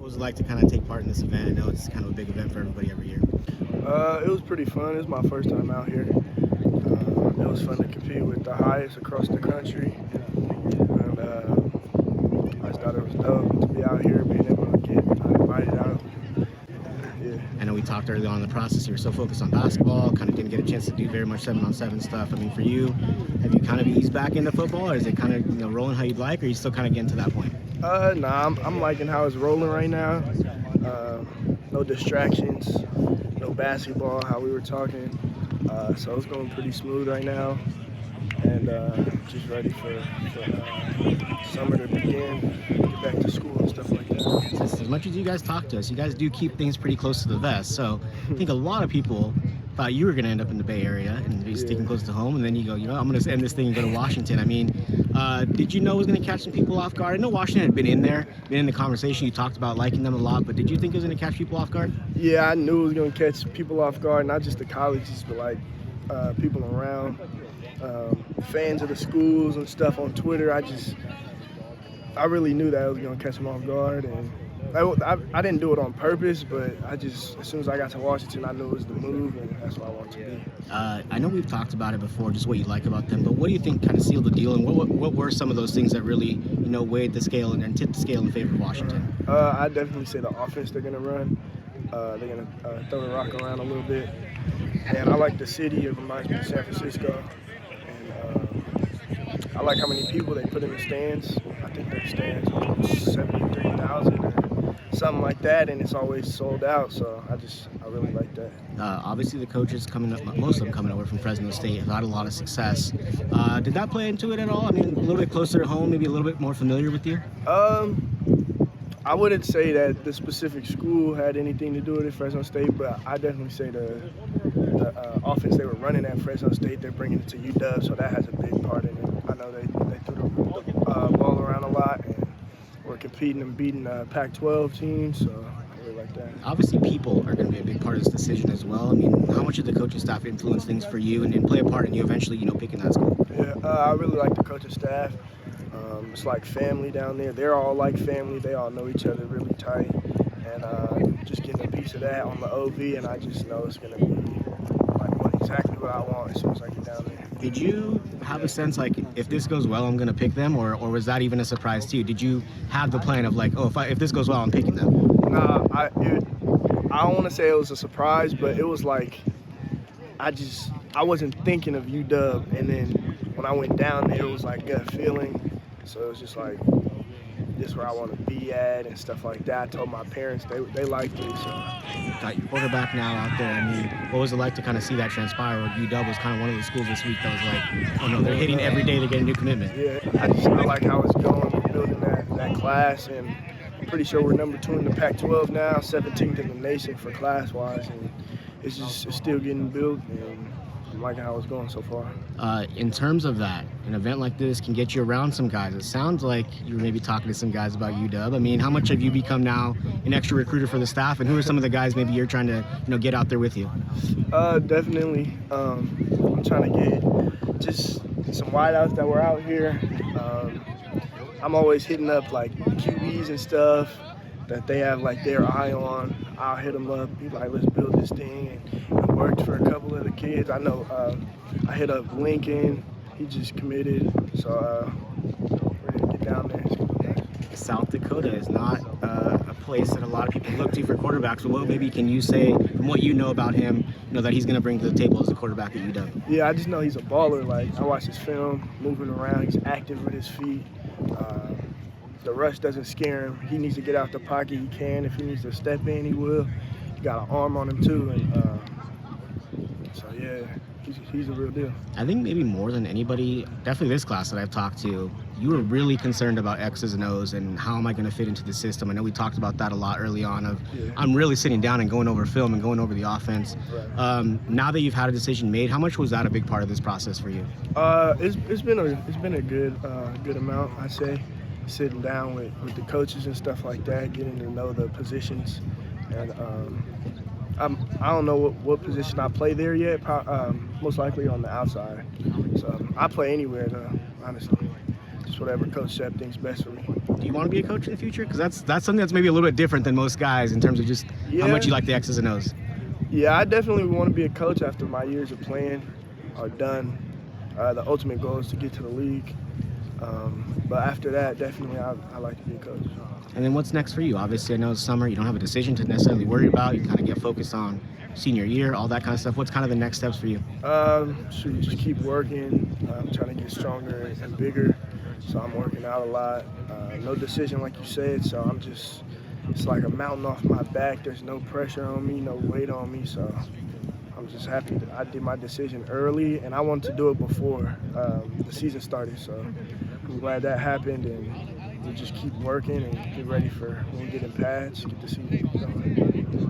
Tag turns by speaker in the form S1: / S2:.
S1: was it like to kind of take part in this event? I know it's kind of a big event for everybody every year.
S2: It was pretty fun. It was my first time out here. It was fun to compete with the highest across the country. And I just thought it was dope to be out here, being able to get invited out. Yeah.
S1: I know we talked early on in the process, you were so focused on basketball, kind of didn't get a chance to do very much 7-on-7 stuff. I mean, for you, have you kind of eased back into football, or is it kind of rolling how you'd like, or are you still kind of getting to that point?
S2: Nah, I'm liking how it's rolling right now. No distractions, no basketball, how we were talking. So it's going pretty smooth right now. And just ready for summer to begin, get back to school and stuff like that.
S1: As much as you guys talk to us, you guys do keep things pretty close to the vest. So I think a lot of people thought you were going to end up in the Bay Area and be sticking close to home, and then you go, I'm going to end this thing and go to Washington. I mean, did you know it was going to catch some people off guard? I know Washington had been in the conversation. You talked about liking them a lot, but did you think it was going to catch people off guard?
S2: Yeah, I knew it was going to catch people off guard, not just the colleges, but like people around, fans of the schools and stuff on Twitter. I really knew that it was going to catch them off guard, and I didn't do it on purpose, but as soon as I got to Washington, I knew it was the move, and that's what I wanted to be.
S1: I know we've talked about it before, just what you like about them, but what do you think kind of sealed the deal, and what were some of those things that really, weighed the scale and tipped the scale in favor of Washington?
S2: I definitely say the offense they're going to run. They're going to throw the rock around a little bit. And I like the city. It reminds me of San Francisco. And I like how many people they put in the stands. I think their stands are 73,000 or something like that, and it's always sold out. So I really like that.
S1: Obviously, the coaches most of them coming over from Fresno State, have had a lot of success. Did that play into it at all? I mean, a little bit closer to home, maybe a little bit more familiar with you?
S2: I wouldn't say that the specific school had anything to do with it, Fresno State, but I definitely say the offense they were running at Fresno State, they're bringing it to UW, so that has a big part in it. I know they threw the ball around a lot, and we're competing and beating Pac-12 teams, so I really like that.
S1: Obviously, people are going to be a big part of this decision as well. I mean, how much did the coaching staff influence things for you and play a part in you eventually, picking that school?
S2: Yeah, I really like the coaching staff. It's like family down there. They're all like family. They all know each other really tight. And just getting a piece of that on the OV, and I just know it's going to be exactly what I want as soon as I get down there.
S1: Did you have a sense, if this goes well, I'm going to pick them, or was that even a surprise to you? Did you have the plan of, if this goes well, I'm picking them?
S2: Nah, I don't want to say it was a surprise, but it was like I wasn't thinking of UW, and then when I went down there, it was like gut feeling. So it was just like, this is where I want to be at and stuff like that. I told my parents they liked it. So.
S1: Got your quarterback now out there. I mean, what was it like to kind of see that transpire? Where UW was kind of one of the schools this week that was like, oh no, they're hitting every day, they're getting a new commitment.
S2: Yeah, I like how it's going. We're building that class, and I'm pretty sure we're number 2 in the Pac-12 now, 17th in the nation for class-wise, and it's still getting built. And I'm liking how it's going so far.
S1: In terms of that, an event like this can get you around some guys. It sounds like you were maybe talking to some guys about UW. I mean, how much have you become now an extra recruiter for the staff, and who are some of the guys maybe you're trying to get out there with you?
S2: Definitely. I'm trying to get just some wideouts that were out here. I'm always hitting up like QBs and stuff that they have their eye on. I'll hit them up, be like, let's build this thing. And it worked for a couple of the kids. I know I hit up Lincoln. He just committed. So we're going to get down there.
S1: South Dakota is not a place that a lot of people look to for quarterbacks. So what maybe can you say, from what you know about him, that he's going to bring to the table as a quarterback at UW?
S2: Yeah, I just know he's a baller. I watch his film, moving around. He's active with his feet. The rush doesn't scare him. He needs to get out the pocket, he can. If he needs to step in, he will. He got an arm on him too, and so yeah, he's a real deal.
S1: I think maybe more than anybody, definitely this class that I've talked to, you were really concerned about X's and O's and how am I going to fit into the system. I know we talked about that a lot early on I'm really sitting down and going over film and going over the offense. Right. Now that you've had a decision made, how much was that a big part of this process for you?
S2: It's been a good amount, I'd say. Sitting down with the coaches and stuff like that, getting to know the positions. And I don't know what position I play there yet, most likely on the outside. So I play anywhere, though, honestly. Just whatever Coach Shep thinks best for me.
S1: Do you want to be a coach in the future? Because that's something that's maybe a little bit different than most guys in terms of just how much you like the X's and O's.
S2: Yeah, I definitely want to be a coach after my years of playing are done. The ultimate goal is to get to the league. But after that, definitely I like to be a coach.
S1: And then what's next for you? Obviously, I know it's summer. You don't have a decision to necessarily worry about. You kind of get focused on senior year, all that kind of stuff. What's kind of the next steps for you?
S2: Just keep working. I'm trying to get stronger and bigger. So I'm working out a lot. No decision, like you said. So it's like a mountain off my back. There's no pressure on me, no weight on me. So I'm just happy that I did my decision early, and I wanted to do it before the season started. So I'm glad that happened, and we just keep working and get ready for when we get in pads, get the season going.